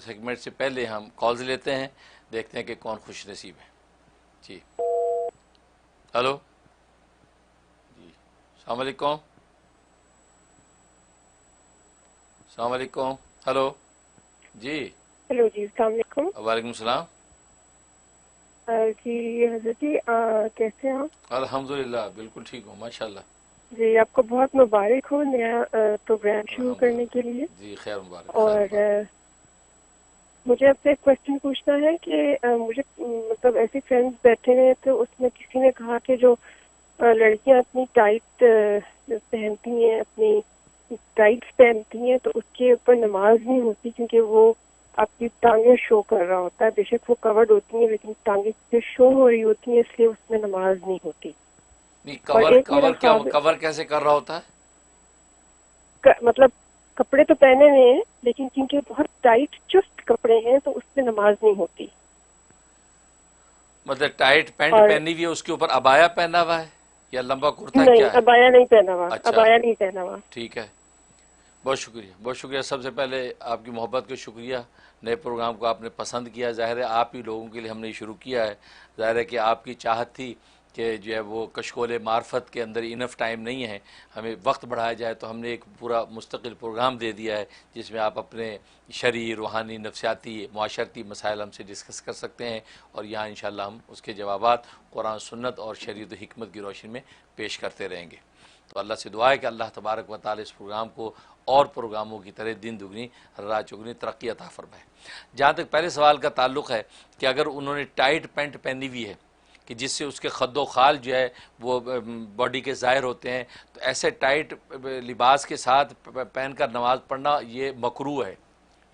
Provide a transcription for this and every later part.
Segment سے پہلے ہم کالز لیتے ہیں، دیکھتے ہیں کہ کون خوش نصیب ہے. جی ہلو، جی السلام علیکم. السلام علیکم. ہلو جی. ہیلو جی، السلام علیکم. وعلیکم السلام. جی حضرت جی، کیسے ہیں آپ؟ الحمدللہ بالکل ٹھیک ہوں ماشاء اللہ. جی آپ کو بہت مبارک ہو نیا پروگرام شروع کرنے کے الحمدللہ. لیے. جی خیر مبارک، خیر اور مبارک. مجھے آپ سے ایک کوشچن پوچھنا ہے کہ مجھے مطلب ایسے فرینڈس بیٹھے ہوئے تو اس میں کسی نے کہا کہ جو لڑکیاں اپنی ٹائٹ پہنتی ہیں، اپنی ٹائٹس پہنتی ہیں تو اس کے اوپر نماز نہیں ہوتی کیونکہ وہ آپ کی ٹانگیں شو کر رہا ہوتا ہے. بے شک وہ کورڈ ہوتی ہیں لیکن ٹانگیں جو شو ہو رہی ہوتی ہیں اس لیے اس میں نماز نہیں ہوتی. نہیں، اور کور ایک میرا کور کیا خواب کور کیسے کر رہا ہوتا ہے؟ مطلب کپڑے تو پہنے ہوئے ہیں لیکن کیونکہ بہت ٹائٹ چست کپڑے ہیں تو اس میں نماز نہیں ہوتی. مطلب ٹائٹ پینٹ اور پہنی ہوئی ہے، اس کے اوپر عبایا پہنا ہوا ہے یا لمبا کرتا ہے، نہیں، کیا ہے؟ عبایا نہیں پہنا ہوا، اچھا عبایا نہیں پہنا ہوا. ٹھیک ہے. بہت شکریہ، بہت شکریہ. سب سے پہلے آپ کی محبت کو شکریہ. نئے پروگرام کو آپ نے پسند کیا، ظاہر ہے آپ ہی لوگوں کے لیے ہم نے شروع کیا ہے. ظاہر ہے کہ آپ کی چاہت تھی کہ جو ہے وہ کشکول معرفت کے اندر انف ٹائم نہیں ہے، ہمیں وقت بڑھایا جائے، تو ہم نے ایک پورا مستقل پروگرام دے دیا ہے جس میں آپ اپنے شرعی، روحانی، نفسیاتی، معاشرتی مسائل ہم سے ڈسکس کر سکتے ہیں، اور یہاں انشاءاللہ ہم اس کے جوابات قرآن سنت اور شریعت و حکمت کی روشنی میں پیش کرتے رہیں گے. تو اللہ سے دعا ہے کہ اللہ تبارک و تعالی اس پروگرام کو اور پروگراموں کی طرح دن دگنی رات چگنی ترقی عطا فرمائے. جہاں تک پہلے سوال کا تعلق ہے کہ اگر انہوں نے ٹائٹ پینٹ پہنی ہوئی ہے کہ جس سے اس کے خد و خال جو ہے وہ باڈی کے ظاہر ہوتے ہیں، تو ایسے ٹائٹ لباس کے ساتھ پہن کر نماز پڑھنا یہ مکروہ ہے.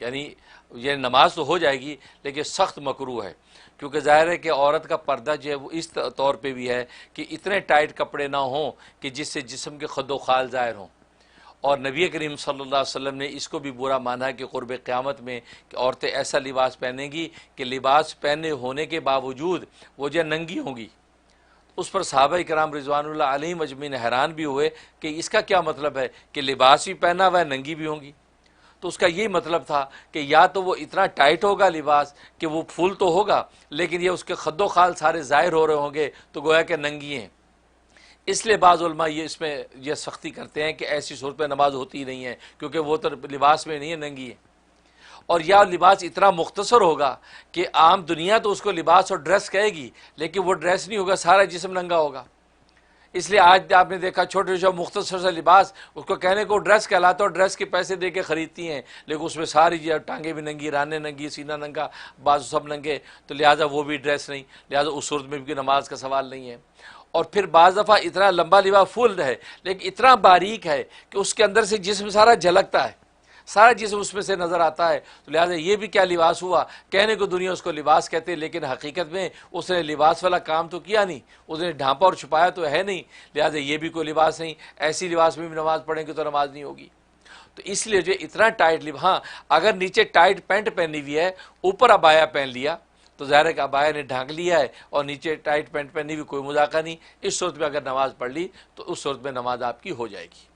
یعنی یہ نماز تو ہو جائے گی لیکن سخت مکروہ ہے، کیونکہ ظاہر ہے کہ عورت کا پردہ جو ہے وہ اس طور پہ بھی ہے کہ اتنے ٹائٹ کپڑے نہ ہوں کہ جس سے جسم کے خد و خال ظاہر ہوں. اور نبی کریم صلی اللہ علیہ وسلم نے اس کو بھی برا مانا ہے کہ قرب قیامت میں کہ عورتیں ایسا لباس پہنیں گی کہ لباس پہنے ہونے کے باوجود وہ جو ننگی ہوں گی. اس پر صحابہ کرام رضوان اللہ علیہم اجمعین حیران بھی ہوئے کہ اس کا کیا مطلب ہے کہ لباس بھی پہنا ہوا ہے، ننگی بھی ہوں گی. تو اس کا یہی مطلب تھا کہ یا تو وہ اتنا ٹائٹ ہوگا لباس کہ وہ پھول تو ہوگا لیکن یہ اس کے خد و خال سارے ظاہر ہو رہے ہوں گے تو گویا کہ ننگی ہیں. اس لیے بعض علماء اس میں یہ سختی کرتے ہیں کہ ایسی صورت میں نماز ہوتی ہی نہیں ہے، کیونکہ وہ تو لباس میں نہیں ہے، ننگی ہے. اور یا لباس اتنا مختصر ہوگا کہ عام دنیا تو اس کو لباس اور ڈریس کہے گی لیکن وہ ڈریس نہیں ہوگا، سارا جسم ننگا ہوگا. اس لیے آج آپ نے دیکھا چھوٹے چھوٹے مختصر سا لباس اس کو کہنے کو ڈریس کہلاتا ہے، اور ڈریس کے پیسے دے کے خریدتی ہیں لیکن اس میں ساری ٹانگیں بھی ننگی، رانے ننگی، سینہ ننگا، بازو سب ننگے، تو لہٰذا وہ بھی ڈریس نہیں، لہٰذا اس صورت میں بھی نماز کا سوال نہیں ہے. اور پھر بعض دفعہ اتنا لمبا لباس فل ہے لیکن اتنا باریک ہے کہ اس کے اندر سے جسم سارا جھلکتا ہے، سارا جسم اس میں سے نظر آتا ہے. تو لہٰذا یہ بھی کیا لباس ہوا؟ کہنے کو دنیا اس کو لباس کہتے لیکن حقیقت میں اس نے لباس والا کام تو کیا نہیں، اس نے ڈھانپا اور چھپایا تو ہے نہیں، لہٰذا یہ بھی کوئی لباس نہیں. ایسی لباس میں بھی نماز پڑھیں گے تو نماز نہیں ہوگی. تو اس لیے جو اتنا ٹائٹ ہاں اگر نیچے ٹائٹ پینٹ پہنی ہوئی ہے، اوپر عبایا پہن لیا تو ظاہر ہے کہ عبایا نے ڈھانک لیا ہے اور نیچے ٹائٹ پینٹ پہنی ہوئی، کوئی مذاقہ نہیں. اس صورت میں اگر نماز پڑھ لی تو اس صورت میں نماز آپ کی ہو جائے گی.